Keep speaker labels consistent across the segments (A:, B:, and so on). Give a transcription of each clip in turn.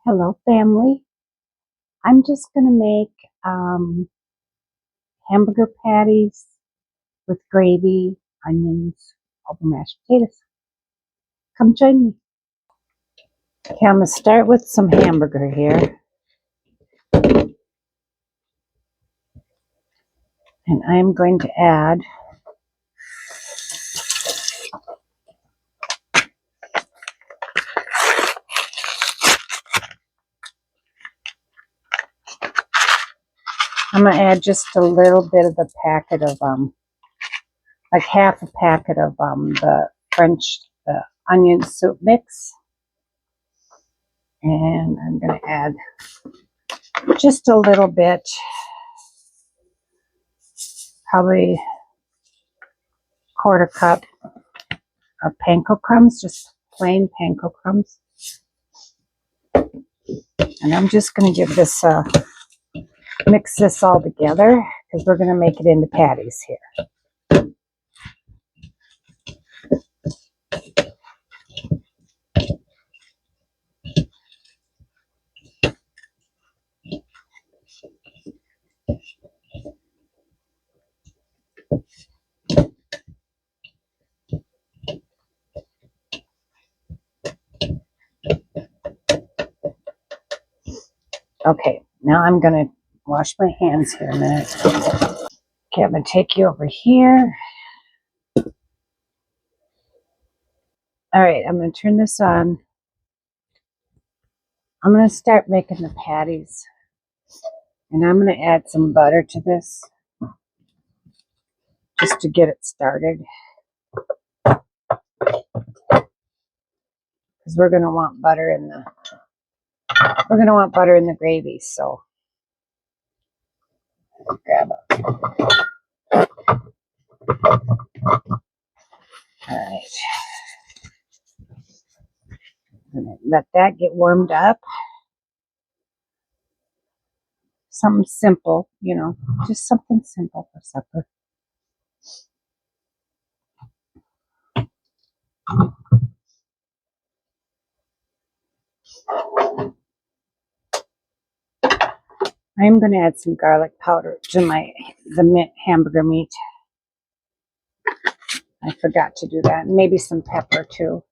A: Hello, family. I'm just going to make hamburger patties with gravy, onions, over mashed potatoes. Come join me. Okay, I'm going to start with some hamburger here. And I'm going to add just a little bit of the packet of like half a packet of the onion soup mix. And I'm going to add just a little bit, probably quarter cup of panko crumbs, just plain panko crumbs. And I'm just going to give this mix this all together because we're going to make it into patties here. Okay, now I'm going to wash my hands here a minute. Okay, I'm going to take you over here. All right, I'm going to turn this on. I'm going to start making the patties. And I'm going to add some butter to this just to get it started. Because we're going to want butter in the gravy, so grab it. All right. Let that get warmed up. Something simple, just something simple for supper. I'm going to add some garlic powder to the hamburger meat. I forgot to do that. And maybe some pepper too.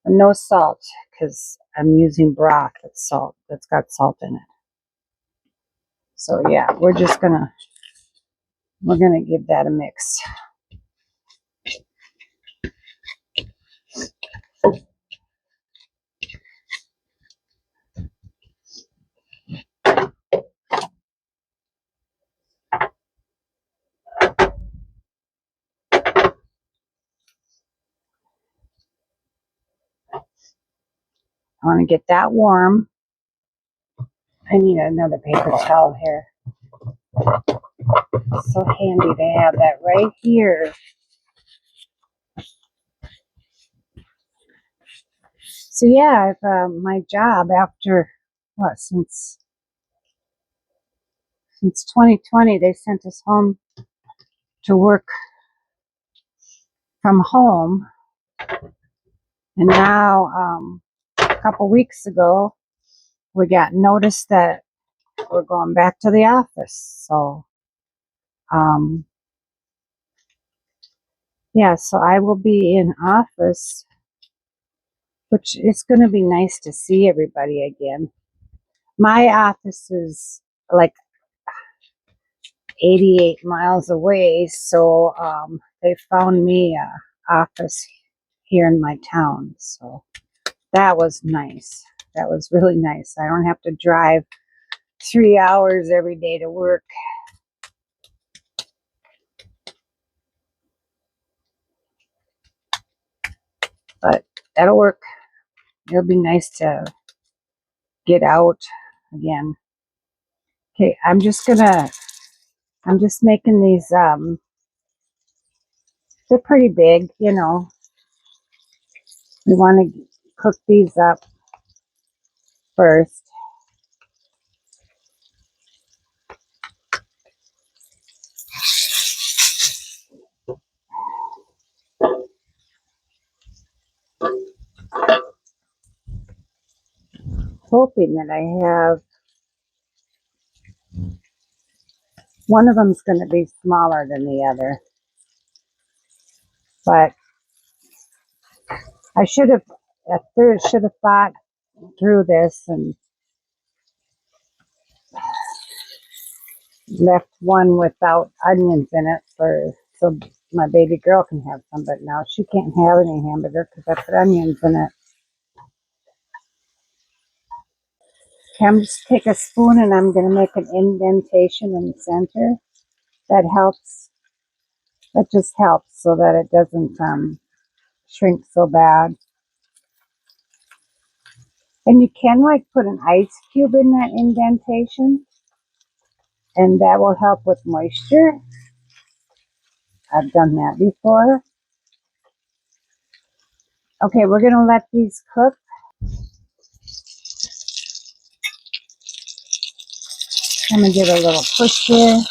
A: And no salt because I'm using broth that's got salt in it. So yeah, we're gonna give that a mix. I want to get that warm. I need another paper towel here. It's so handy to have that right here. So yeah, my job after since 2020, they sent us home to work from home, and now a couple weeks ago we got notice that we're going back to the office. So yeah, so I will be in office, which is going to be nice to see everybody again. My office is like 88 miles away, so they found me a office here in my town. So that was nice. That was really nice. I don't have to drive 3 hours every day to work. But that'll work. It'll be nice to get out again. Okay, I'm just making these, they're pretty big, We want to cook these up first. hoping that I have, one of them's going to be smaller than the other. But I should have, at first, should have thought through this and left one without onions in it so my baby girl can have some. But now she can't have any hamburger because I put onions in it. Okay, I'm just take a spoon and I'm going to make an indentation in the center. That helps. That just helps so that it doesn't shrink so bad. And you can like put an ice cube in that indentation, and that will help with moisture. I've done that before. Okay, we're going to let these cook. I'm going to give it a little push here.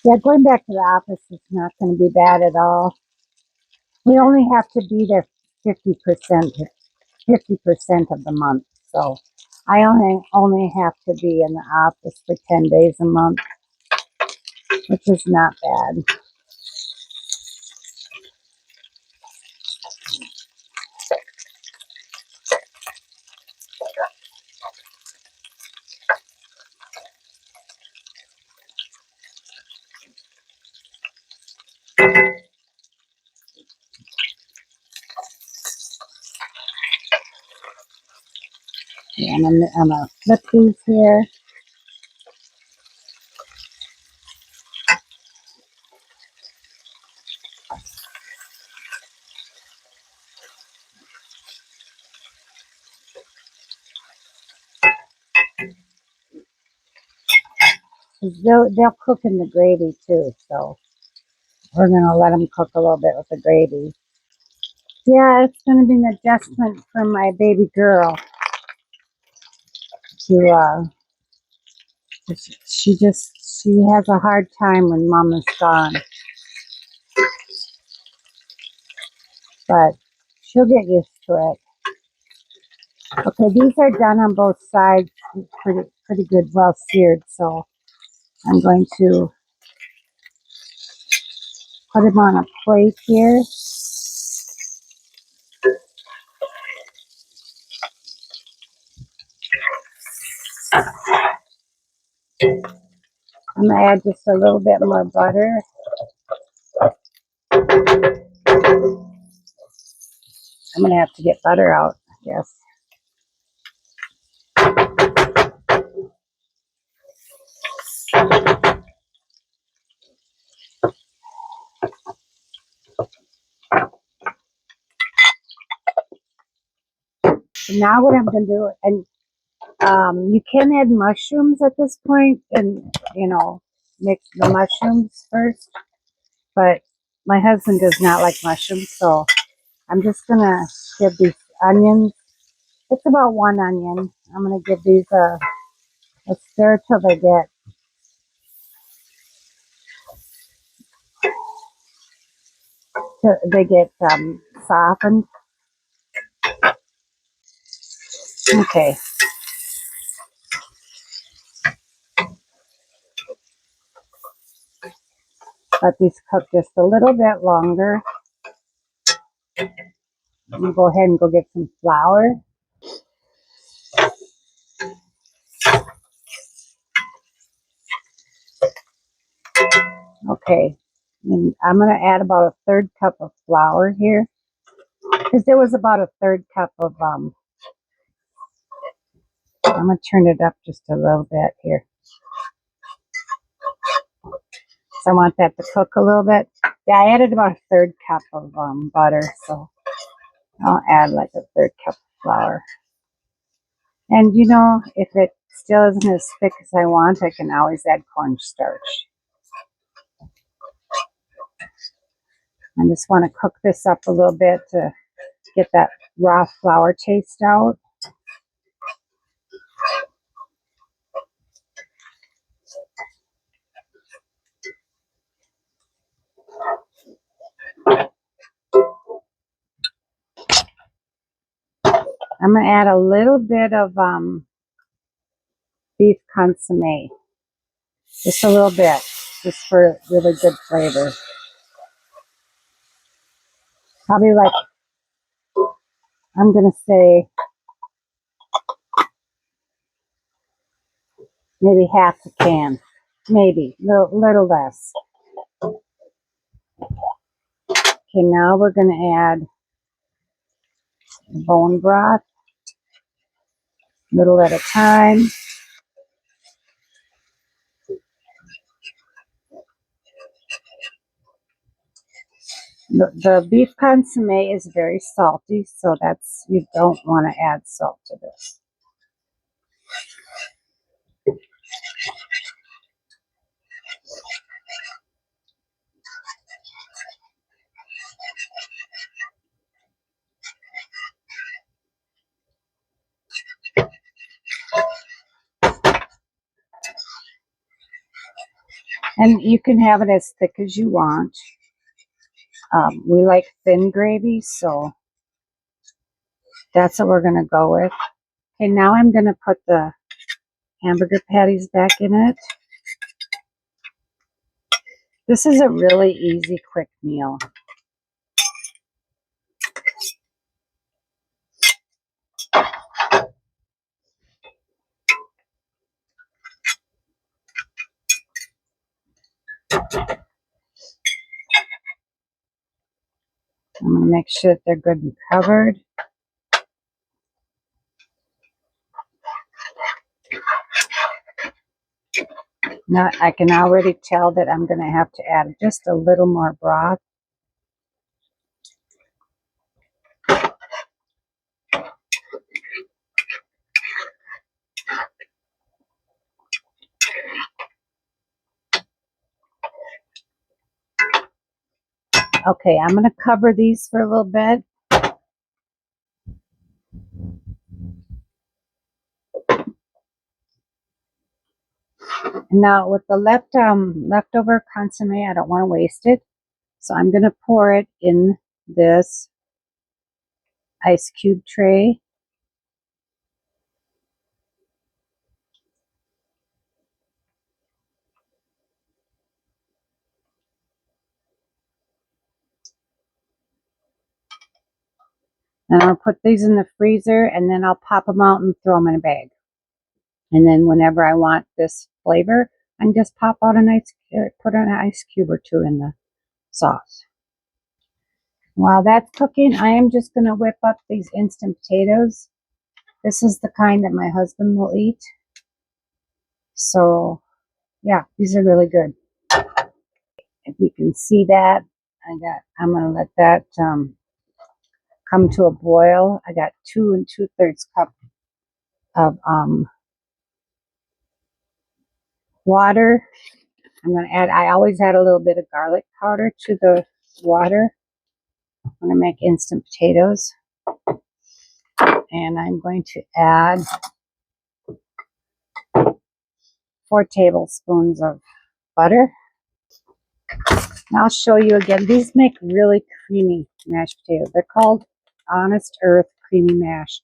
A: Yeah, going back to the office is not going to be bad at all. We only have to be there 50% of the month. So I only have to be in the office for 10 days a month, which is not bad. Yeah, and I'm going to flip these here. They'll cook in the gravy too, so we're going to let them cook a little bit with the gravy. Yeah, it's going to be an adjustment for my baby girl to, she has a hard time when mama's gone, but she'll get used to it. Okay, these are done on both sides, pretty good, well seared, so I'm going to put them on a plate here. I'm going to add just a little bit more butter. I'm going to have to get butter out, I guess. So now what I'm going to do, and you can add mushrooms at this point, and mix the mushrooms first. But my husband does not like mushrooms, so I'm just going to give these onions. It's about one onion. I'm going to give these a stir till they get softened. Okay. Let these cook just a little bit longer. I'm going to go ahead and go get some flour. Okay. And I'm going to add about a third cup of flour here. Because there was about a third cup of, I'm going to turn it up just a little bit here. So I want that to cook a little bit. Yeah, I added about a third cup of butter, so I'll add like a third cup of flour. And if it still isn't as thick as I want, I can always add cornstarch. I just want to cook this up a little bit to get that raw flour taste out. I'm going to add a little bit of beef consomme. Just a little bit. Just for really good flavor. Probably like, I'm going to say maybe half a can. Maybe. Little less. Okay, now we're going to add bone broth. Little at a time. The beef consomme is very salty, so you don't want to add salt to this. And you can have it as thick as you want. We like thin gravy, so that's what we're going to go with. Okay, now I'm going to put the hamburger patties back in it. This is a really easy, quick meal. I'm going to make sure that they're good and covered. Now I can already tell that I'm going to have to add just a little more broth. Okay, I'm going to cover these for a little bit. Now with the leftover consomme, I don't want to waste it. So I'm going to pour it in this ice cube tray. And I'll put these in the freezer, and then I'll pop them out and throw them in a bag. And then whenever I want this flavor, I can just put an ice cube or two in the sauce. While that's cooking, I am just going to whip up these instant potatoes. This is the kind that my husband will eat. So, yeah, these are really good. If you can see that, I'm going to let that come to a boil. I got 2 2/3 cup of water. I'm going to add, I always add a little bit of garlic powder to the water. I'm going to make instant potatoes. And I'm going to add 4 tablespoons of butter. And I'll show you again. These make really creamy mashed potatoes. They're called Honest Earth Creamy Mash.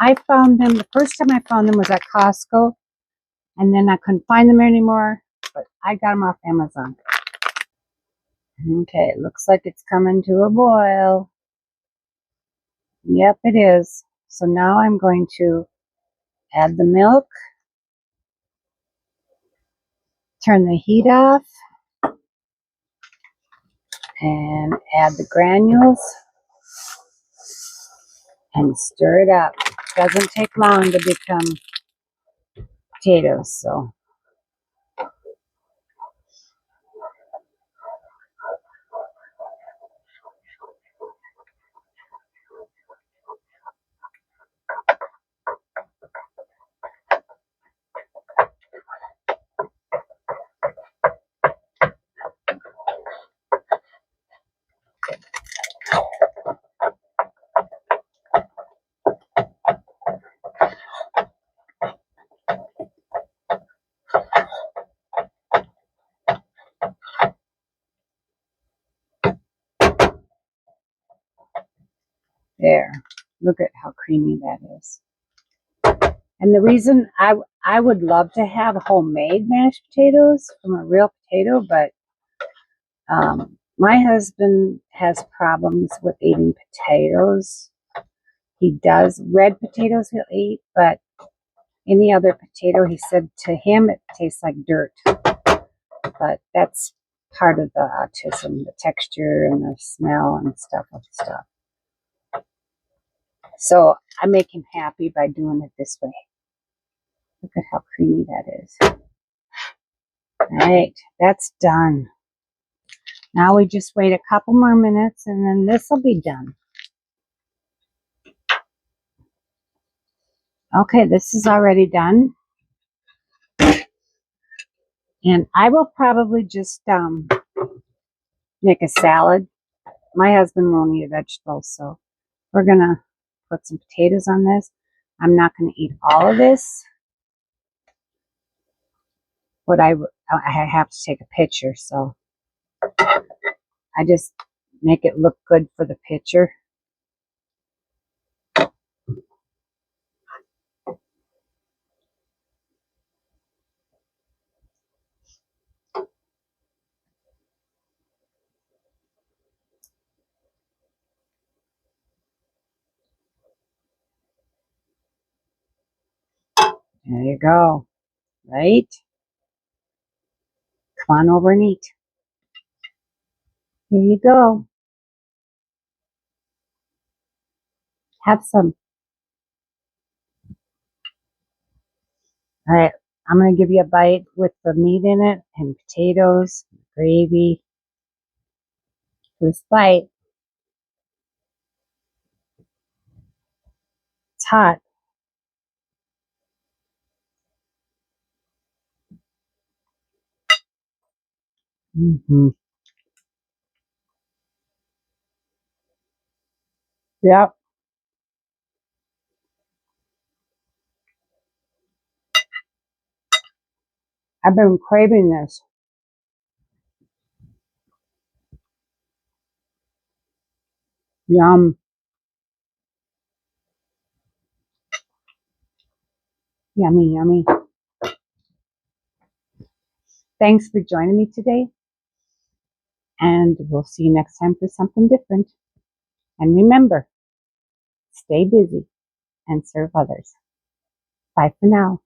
A: I found them, the first time I found them was at Costco. And then I couldn't find them anymore. But I got them off Amazon. Okay, it looks like it's coming to a boil. Yep, it is. So now I'm going to add the milk. Turn the heat off. And add the granules. And stir it up. It doesn't take long to become potatoes, so. There. Look at how creamy that is. And the reason I would love to have homemade mashed potatoes from a real potato, but my husband has problems with eating potatoes. He does. Red potatoes he'll eat, but any other potato, he said to him it tastes like dirt. But that's part of the autism, the texture and the smell and stuff of stuff. So I make him happy by doing it this way. Look at how creamy that is. All right, that's done. Now we just wait a couple more minutes and then this will be done. Okay, this is already done. And I will probably just make a salad. My husband won't eat vegetables, so we're going to put some potatoes on this. I'm not going to eat all of this. But I have to take a picture, so I just make it look good for the picture. There you go. Right? Come on over and eat. Here you go. Have some. All right. I'm going to give you a bite with the meat in it and potatoes, gravy. First bite. It's hot. Mm-hmm. Yep. I've been craving this. Yum. Yummy, yummy. Thanks for joining me today. And we'll see you next time for something different. And remember, stay busy and serve others. Bye for now.